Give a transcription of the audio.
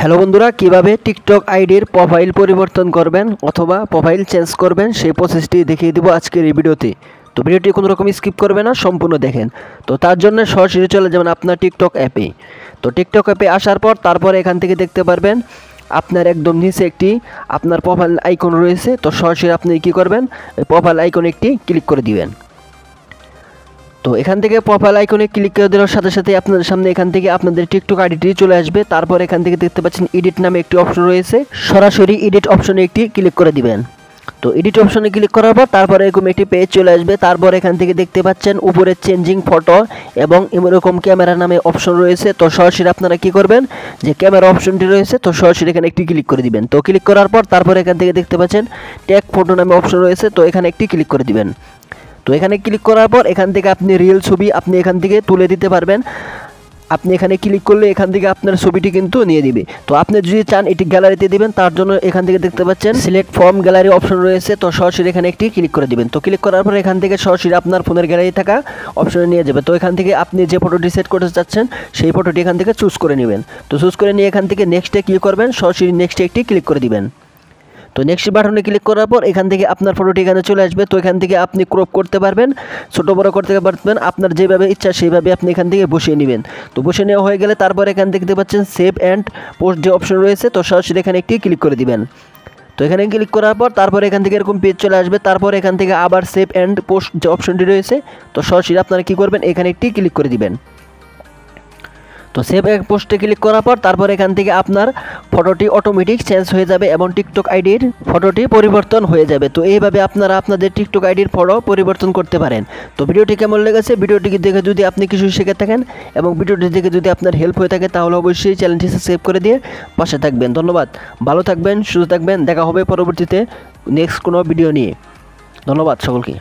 Hello বন্ধুরা, কিভাবে TikTok আইডির প্রোফাইল পরিবর্তন করবেন অথবা প্রোফাইল চেঞ্জ করবেন সেই প্রসেসটি দেখিয়ে দিব আজকের এই ভিডিওতে। তো ভিডিওটি কোনো রকম স্কিপ করবে না, সম্পূর্ণ দেখেন। তো তার জন্য সরাসরি চলে যাবেন আপনার টিকটক অ্যাপে। তো টিকটক অ্যাপে আসার পর তারপরে এখান থেকে দেখতে পারবেন আপনার একদম নিচে একটি আপনার প্রোফাইল আইকন রয়েছে। তো সরাসরি আপনি কী করবেন, প্রোফাইল আইকনে একটি ক্লিক করে দিবেন। তো এখান থেকে প্রোফাইল আইকনে ক্লিক করে দেওয়ার সাথে সাথে আপনাদের সামনে এখান থেকে আপনাদের টিকটক আইডিটি চলে আসবে। তারপর এখান থেকে দেখতে পাচ্ছেন এডিট নামে একটি অপশন রয়েছে, সরাসরি এডিট অপশনে একটি ক্লিক করে দিবেন। তো এডিট অপশনে ক্লিক করার পর তারপরে এরকম একটি পেজ চলে আসবে। তারপর এখান থেকে দেখতে পাচ্ছেন উপরে চেঞ্জিং ফটো এবং এরকম ক্যামেরা নামে অপশন রয়েছে। তো সরাসরি আপনারা কি করবেন, যে ক্যামেরা অপশনটি রয়েছে তো সরাসরি এখানে একটি ক্লিক করে দিবেন। তো ক্লিক করার পর তারপর এখান থেকে দেখতে পাচ্ছেন ট্যাগ ফটো নামে অপশন রয়েছে, তো এখানে একটি ক্লিক করে দিবেন। তো এখানে ক্লিক করার পর এখান থেকে আপনি রিয়েল ছবি আপনি এখান থেকে তুলে দিতে পারবেন। আপনি এখানে ক্লিক করলে এখান থেকে আপনার ছবিটি কিন্তু নিয়ে দিবে। তো আপনি যদি চান এটি গ্যালারিতে দিবেন, তার জন্য এখান থেকে দেখতে পাচ্ছেন সিলেক্ট ফ্রম গ্যালারি অপশন রয়েছে। তো সরাসরি এখানে একটি ক্লিক করে দিবেন। তো ক্লিক করার পর এখান থেকে সরাসরি আপনার ফোনের গ্যালারি থাকা অপশনে নিয়ে যাবে। তো এখান থেকে আপনি যে ফটোটি সেট করতে চাচ্ছেন সেই ফটোটি এখান থেকে চুজ করে নেবেন। তো চুজ করে নিয়ে এখান থেকে নেক্সটে ক্লিক করবেন, সরাসরি নেক্সটে একটি ক্লিক করে দিবেন। তো নেক্সট বাটনে ক্লিক করার পর এখান থেকে আপনার ফটোটি এখানে চলে আসবে। তো এখান থেকে আপনি ক্রপ করতে পারবেন, ছোটো বড়ো করতে পারবেন, আপনার যেভাবে ইচ্ছা সেইভাবে আপনি এখান থেকে বসিয়ে নেবেন। তো বসিয়ে নেওয়া হয়ে গেলে তারপর এখান থেকে দেখতে পাচ্ছেন সেভ অ্যান্ড পোস্ট যে অপশন রয়েছে, তো সরাসরি এখানে একটি ক্লিক করে দিবেন। তো এখানে ক্লিক করার পর তারপর এখান থেকে এরকম পেজ চলে আসবে। তারপর এখান থেকে আবার সেভ অ্যান্ড পোস্ট যে অপশনটি রয়েছে, তো সরাসরি আপনারা কী করবেন, এখানে একটি ক্লিক করে দিবেন। তো সেভ পোস্টে ক্লিক করার পর তারপর এখান থেকে আপনার ফটোটি অটোমেটিক চেঞ্জ হয়ে যাবে এবং টিকটক আইডির ফটোটি পরিবর্তন হয়ে যাবে। তো এইভাবে আপনারা আপনাদের টিকটক আইডির ফটো পরিবর্তন করতে পারেন। তো ভিডিওটি কেমন লেগেছে, ভিডিওটি দেখে যদি আপনি কিছু শিখে থাকেন এবং ভিডিওটি দেখে যদি আপনার হেল্প হয়ে থাকে তাহলে অবশ্যই চ্যানেলটি সাবস্ক্রাইব করে দিয়ে পাশে থাকবেন। ধন্যবাদ, ভালো থাকবেন, সুস্থ থাকবেন। দেখা হবে পরবর্তীতে নেক্সট কোনো ভিডিও নিয়ে। ধন্যবাদ সকলকে।